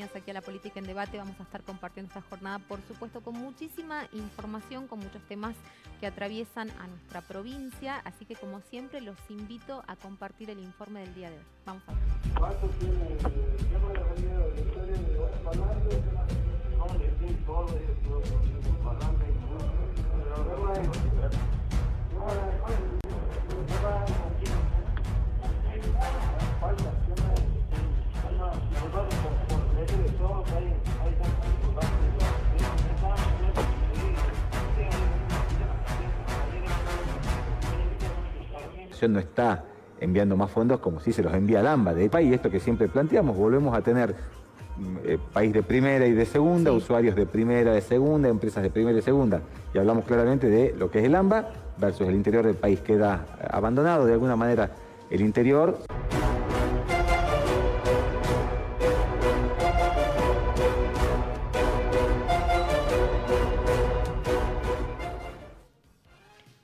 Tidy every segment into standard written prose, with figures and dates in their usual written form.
bienvenidas aquí a La Política en Debate. Vamos a estar compartiendo esta jornada, por supuesto, con muchísima información, con muchos temas que atraviesan a nuestra provincia. Así que, como siempre, los invito a compartir el informe del día de hoy. Vamos a ver. ¿Cuánto tiene el tema de la avenida de Victoria de Parlantes? No, le di todo eso, Parlantes y no está enviando más fondos como si se los envía al AMBA del país, esto que siempre planteamos, volvemos a tener país de primera y de segunda, sí, usuarios de primera, de segunda, empresas de primera y segunda, y hablamos claramente de lo que es el AMBA versus el interior del país. Queda abandonado de alguna manera el interior.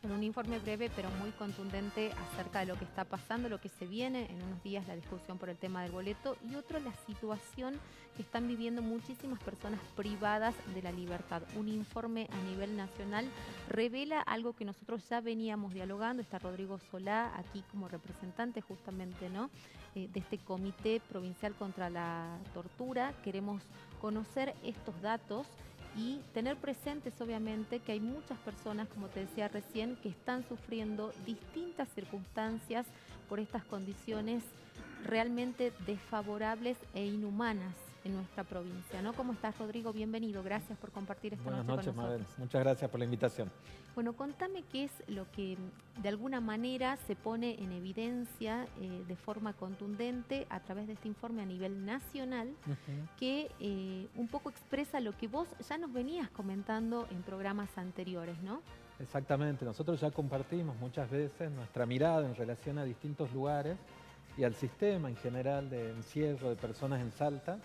Un informe breve pero muy contundente acerca de lo que está pasando, lo que se viene en unos días, la discusión por el tema del boleto, y otro, la situación que están viviendo muchísimas personas privadas de la libertad. Un informe a nivel nacional revela algo que nosotros ya veníamos dialogando. Está Rodrigo Solá aquí como representante justamente, ¿no?, de este Comité Provincial contra la Tortura. Queremos conocer estos datos y tener presentes, obviamente, que hay muchas personas, como te decía recién, que están sufriendo distintas circunstancias por estas condiciones realmente desfavorables e inhumanas en nuestra provincia, ¿no? ¿Cómo estás, Rodrigo? Bienvenido. Gracias por compartir esta noche con nosotros. Buenas noches, Mabel. Muchas gracias por la invitación. Bueno, contame qué es lo que de alguna manera se pone en evidencia de forma contundente a través de este informe a nivel nacional, que un poco expresa lo que vos ya nos venías comentando en programas anteriores, ¿no? Exactamente. Nosotros ya compartimos muchas veces nuestra mirada en relación a distintos lugares y al sistema en general de encierro de personas en Salta.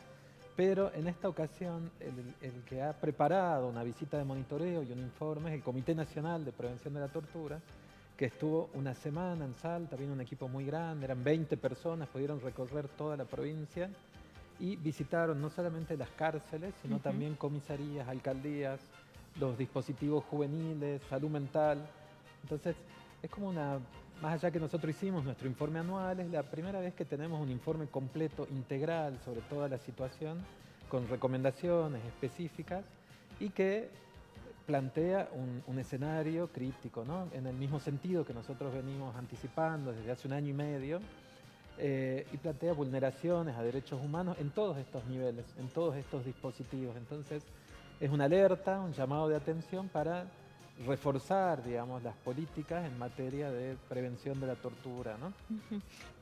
Pero en esta ocasión el que ha preparado una visita de monitoreo y un informe es el Comité Nacional de Prevención de la Tortura, que estuvo una semana en Salta. Vino un equipo muy grande, eran 20 personas, pudieron recorrer toda la provincia y visitaron no solamente las cárceles, sino también comisarías, alcaldías, los dispositivos juveniles, salud mental. Entonces es como más allá que nosotros hicimos nuestro informe anual, es la primera vez que tenemos un informe completo, integral, sobre toda la situación, con recomendaciones específicas y que plantea un escenario crítico, ¿no?, en el mismo sentido que nosotros venimos anticipando desde hace un año y medio, y plantea vulneraciones a derechos humanos en todos estos niveles, en todos estos dispositivos. Entonces es una alerta, un llamado de atención para reforzar, digamos, las políticas en materia de prevención de la tortura, ¿no?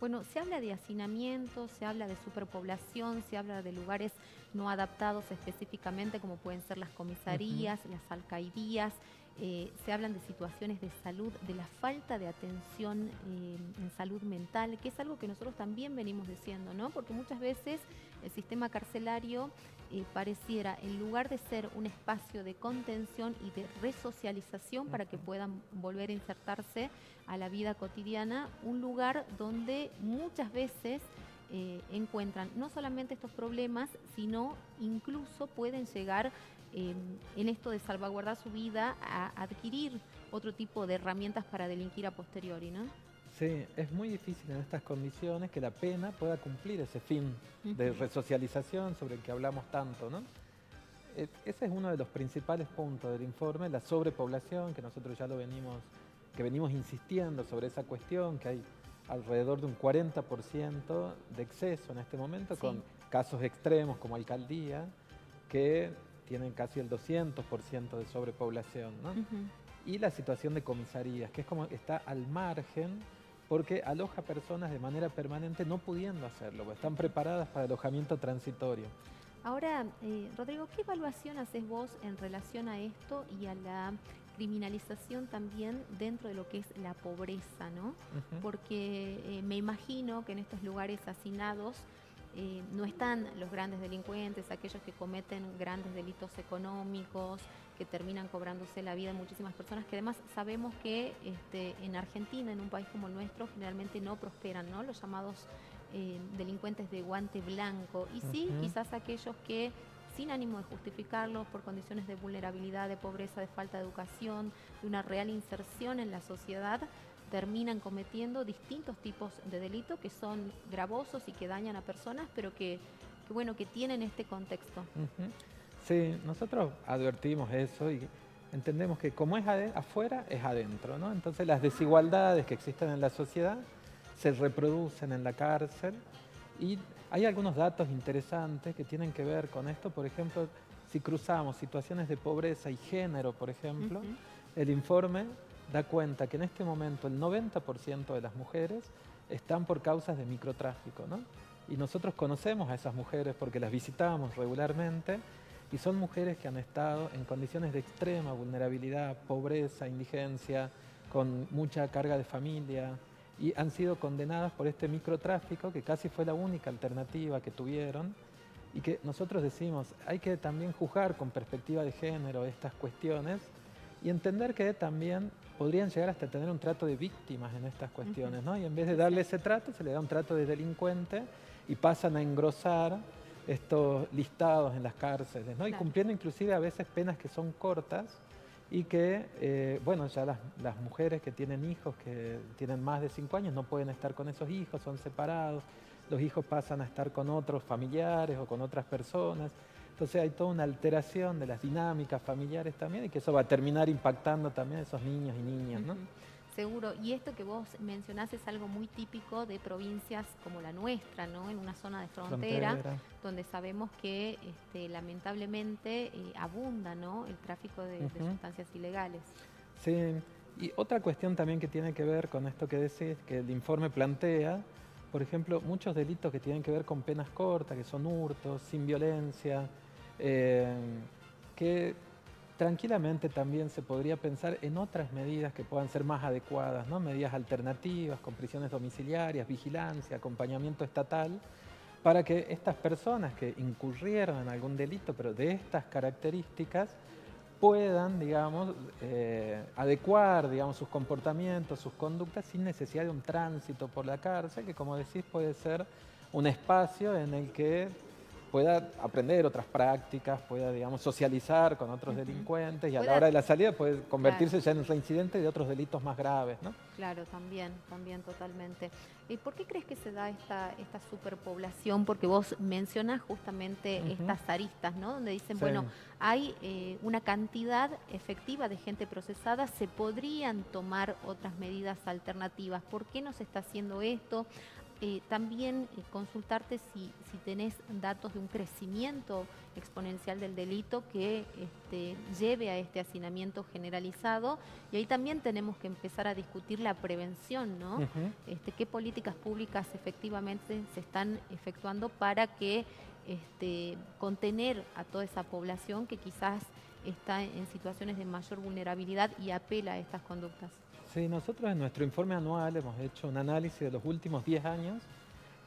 Bueno, se habla de hacinamiento, se habla de superpoblación, se habla de lugares no adaptados específicamente, como pueden ser las comisarías, las alcaldías. Se hablan de situaciones de salud, de la falta de atención en salud mental, que es algo que nosotros también venimos diciendo, ¿no? Porque muchas veces el sistema carcelario pareciera, en lugar de ser un espacio de contención y de resocialización para que puedan volver a insertarse a la vida cotidiana, un lugar donde muchas veces encuentran no solamente estos problemas, sino incluso pueden llegar en esto de salvaguardar su vida a adquirir otro tipo de herramientas para delinquir a posteriori, ¿no? Sí, es muy difícil en estas condiciones que la pena pueda cumplir ese fin de resocialización sobre el que hablamos tanto, ¿no? Ese es uno de los principales puntos del informe, la sobrepoblación, que nosotros ya venimos insistiendo sobre esa cuestión, que hay alrededor de un 40% de exceso en este momento, con casos extremos como alcaldía, que tienen casi el 200% de sobrepoblación, ¿no? Y la situación de comisarías, que es como está al margen, porque aloja personas de manera permanente no pudiendo hacerlo, porque están preparadas para alojamiento transitorio. Ahora, Rodrigo, ¿qué evaluación haces vos en relación a esto y a la criminalización también dentro de lo que es la pobreza, ¿no? Porque me imagino que en estos lugares hacinados no están los grandes delincuentes, aquellos que cometen grandes delitos económicos, que terminan cobrándose la vida de muchísimas personas, que además sabemos que en Argentina, en un país como el nuestro, generalmente no prosperan, ¿no?, los llamados delincuentes de guante blanco, y sí, quizás aquellos que, sin ánimo de justificarlos, por condiciones de vulnerabilidad, de pobreza, de falta de educación, de una real inserción en la sociedad, terminan cometiendo distintos tipos de delitos que son gravosos y que dañan a personas, pero que bueno, que tienen este contexto. Sí, nosotros advertimos eso y entendemos que como es afuera, es adentro, ¿no? Entonces las desigualdades que existen en la sociedad se reproducen en la cárcel y hay algunos datos interesantes que tienen que ver con esto. Por ejemplo, si cruzamos situaciones de pobreza y género, por ejemplo, el informe da cuenta que en este momento el 90% de las mujeres están por causas de microtráfico, ¿no? Y nosotros conocemos a esas mujeres porque las visitamos regularmente y son mujeres que han estado en condiciones de extrema vulnerabilidad, pobreza, indigencia, con mucha carga de familia y han sido condenadas por este microtráfico que casi fue la única alternativa que tuvieron y que nosotros decimos hay que también juzgar con perspectiva de género estas cuestiones y entender que también podrían llegar hasta tener un trato de víctimas en estas cuestiones, ¿no? Y en vez de darle ese trato, se le da un trato de delincuente y pasan a engrosar estos listados en las cárceles, ¿no? Claro. Y cumpliendo inclusive a veces penas que son cortas y que, bueno, ya las mujeres que tienen hijos, que tienen más de 5 años, no pueden estar con esos hijos, son separados, los hijos pasan a estar con otros familiares o con otras personas. Entonces hay toda una alteración de las dinámicas familiares también y que eso va a terminar impactando también a esos niños y niñas, ¿no? Seguro, y esto que vos mencionás es algo muy típico de provincias como la nuestra, ¿no? En una zona de frontera. Donde sabemos que lamentablemente abunda, ¿no? El tráfico de sustancias ilegales. Sí, y otra cuestión también que tiene que ver con esto que decís, que el informe plantea, por ejemplo, muchos delitos que tienen que ver con penas cortas, que son hurtos, sin violencia, que tranquilamente también se podría pensar en otras medidas que puedan ser más adecuadas, ¿no? Medidas alternativas, con prisiones domiciliarias, vigilancia, acompañamiento estatal, para que estas personas que incurrieron en algún delito, pero de estas características, puedan, digamos, adecuar, digamos, sus comportamientos, sus conductas, sin necesidad de un tránsito por la cárcel, que como decís puede ser un espacio en el que pueda aprender otras prácticas, pueda, digamos, socializar con otros delincuentes y a la hora de la salida puede convertirse ya en reincidente de otros delitos más graves, ¿no? Claro, también totalmente. ¿Y por qué crees que se da esta superpoblación? Porque vos mencionás justamente estas aristas, ¿no? Donde dicen, bueno, hay una cantidad efectiva de gente procesada, se podrían tomar otras medidas alternativas. ¿Por qué no se está haciendo esto? También consultarte si tenés datos de un crecimiento exponencial del delito que lleve a este hacinamiento generalizado, y ahí también tenemos que empezar a discutir la prevención, ¿no? ¿Qué políticas públicas efectivamente se están efectuando para que contener a toda esa población que quizás está en situaciones de mayor vulnerabilidad y apela a estas conductas? Sí, nosotros en nuestro informe anual hemos hecho un análisis de los últimos 10 años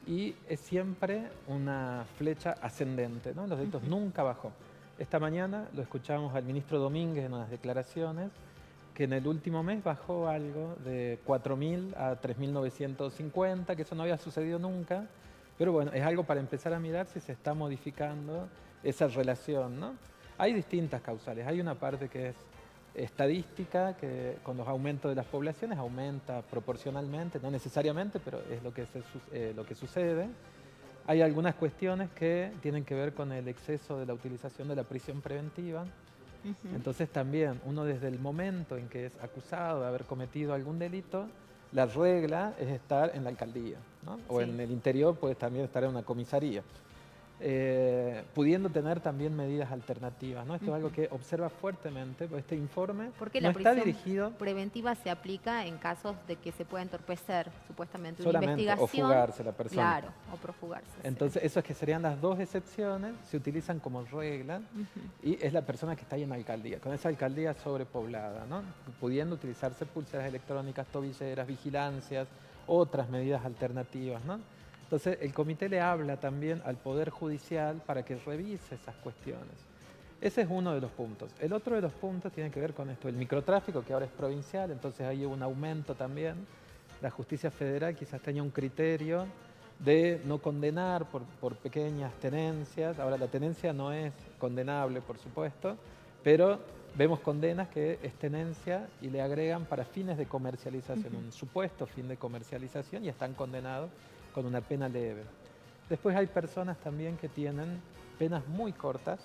y es siempre una flecha ascendente, ¿no? Los delitos nunca bajó. Esta mañana lo escuchamos al ministro Domínguez en unas declaraciones que en el último mes bajó algo de 4.000 a 3.950, que eso no había sucedido nunca, pero bueno, es algo para empezar a mirar si se está modificando esa relación, ¿no? Hay distintas causales, hay una parte que es estadística, que con los aumentos de las poblaciones aumenta proporcionalmente, no necesariamente, pero es lo que sucede. Hay algunas cuestiones que tienen que ver con el exceso de la utilización de la prisión preventiva. Entonces también uno desde el momento en que es acusado de haber cometido algún delito, la regla es estar en la alcaldía, ¿no? O en el interior puedes también estar en una comisaría. Pudiendo tener también medidas alternativas, ¿no? Esto es algo que observa fuertemente, porque este informe porque no la está prisión dirigido preventiva se aplica en casos de que se pueda entorpecer supuestamente una solamente investigación. o fugarse la persona. Claro, o profugarse. Entonces, eso es que serían las dos excepciones, se utilizan como regla y es la persona que está ahí en la alcaldía, con esa alcaldía sobrepoblada, ¿no? Pudiendo utilizarse pulseras electrónicas, tobilleras, vigilancias, otras medidas alternativas, ¿no? Entonces, el comité le habla también al Poder Judicial para que revise esas cuestiones. Ese es uno de los puntos. El otro de los puntos tiene que ver con esto, el microtráfico, que ahora es provincial, entonces hay un aumento también. La justicia federal quizás tenía un criterio de no condenar por pequeñas tenencias. Ahora, la tenencia no es condenable, por supuesto, pero vemos condenas que es tenencia y le agregan para fines de comercialización, un supuesto fin de comercialización, y están condenados con una pena leve. Después hay personas también que tienen penas muy cortas,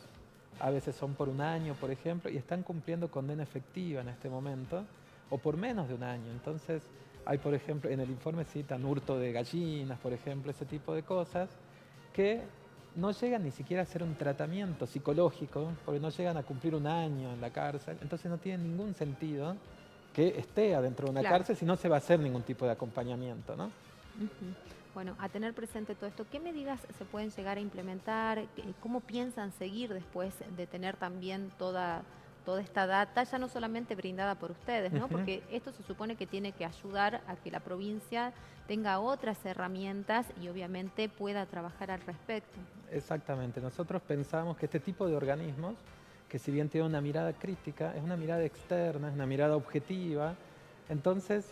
a veces son por 1 año, por ejemplo, y están cumpliendo condena efectiva en este momento, o por menos de 1 año. Entonces, hay, por ejemplo, en el informe citan hurto de gallinas, por ejemplo, ese tipo de cosas, que no llegan ni siquiera a hacer un tratamiento psicológico, porque no llegan a cumplir 1 año en la cárcel. Entonces no tiene ningún sentido que esté adentro de una cárcel si no se va a hacer ningún tipo de acompañamiento, ¿no? Bueno, a tener presente todo esto, ¿qué medidas se pueden llegar a implementar? ¿Cómo piensan seguir después de tener también toda esta data, ya no solamente brindada por ustedes, ¿no? Porque esto se supone que tiene que ayudar a que la provincia tenga otras herramientas y obviamente pueda trabajar al respecto. Exactamente. Nosotros pensamos que este tipo de organismos, que si bien tiene una mirada crítica, es una mirada externa, es una mirada objetiva, entonces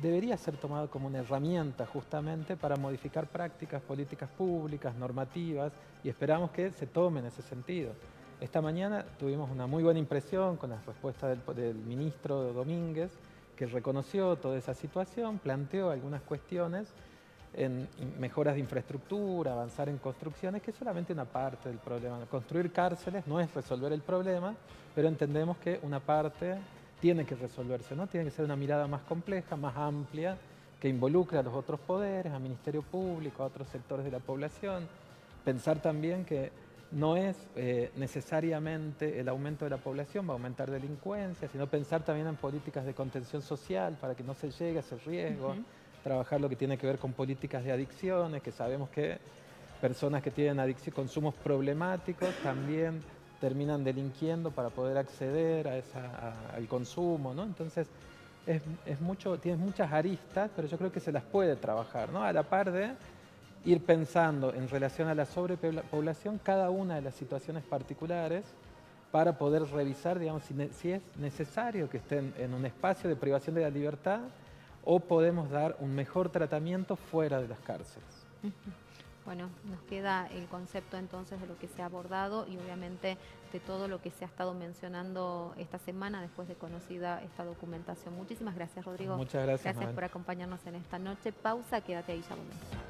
debería ser tomado como una herramienta justamente para modificar prácticas, políticas públicas, normativas, y esperamos que se tome en ese sentido. Esta mañana tuvimos una muy buena impresión con la respuesta del ministro Domínguez, que reconoció toda esa situación, planteó algunas cuestiones en mejoras de infraestructura, avanzar en construcciones, que es solamente una parte del problema. Construir cárceles no es resolver el problema, pero entendemos que una parte tiene que resolverse, ¿no? Tiene que ser una mirada más compleja, más amplia, que involucre a los otros poderes, al Ministerio Público, a otros sectores de la población. Pensar también que no es necesariamente el aumento de la población, va a aumentar delincuencia, sino pensar también en políticas de contención social para que no se llegue a ese riesgo, trabajar lo que tiene que ver con políticas de adicciones, que sabemos que personas que tienen consumos problemáticos también terminan delinquiendo para poder acceder al consumo, ¿no? Entonces, tiene muchas aristas, pero yo creo que se las puede trabajar, ¿no? A la par de ir pensando en relación a la sobrepoblación cada una de las situaciones particulares para poder revisar, digamos, si es necesario que estén en un espacio de privación de la libertad o podemos dar un mejor tratamiento fuera de las cárceles. Bueno, nos queda el concepto entonces de lo que se ha abordado y obviamente de todo lo que se ha estado mencionando esta semana después de conocida esta documentación. Muchísimas gracias, Rodrigo. Muchas gracias, Gracias Mabel. por acompañarnos en esta noche. Pausa, quédate ahí, ya volvemos.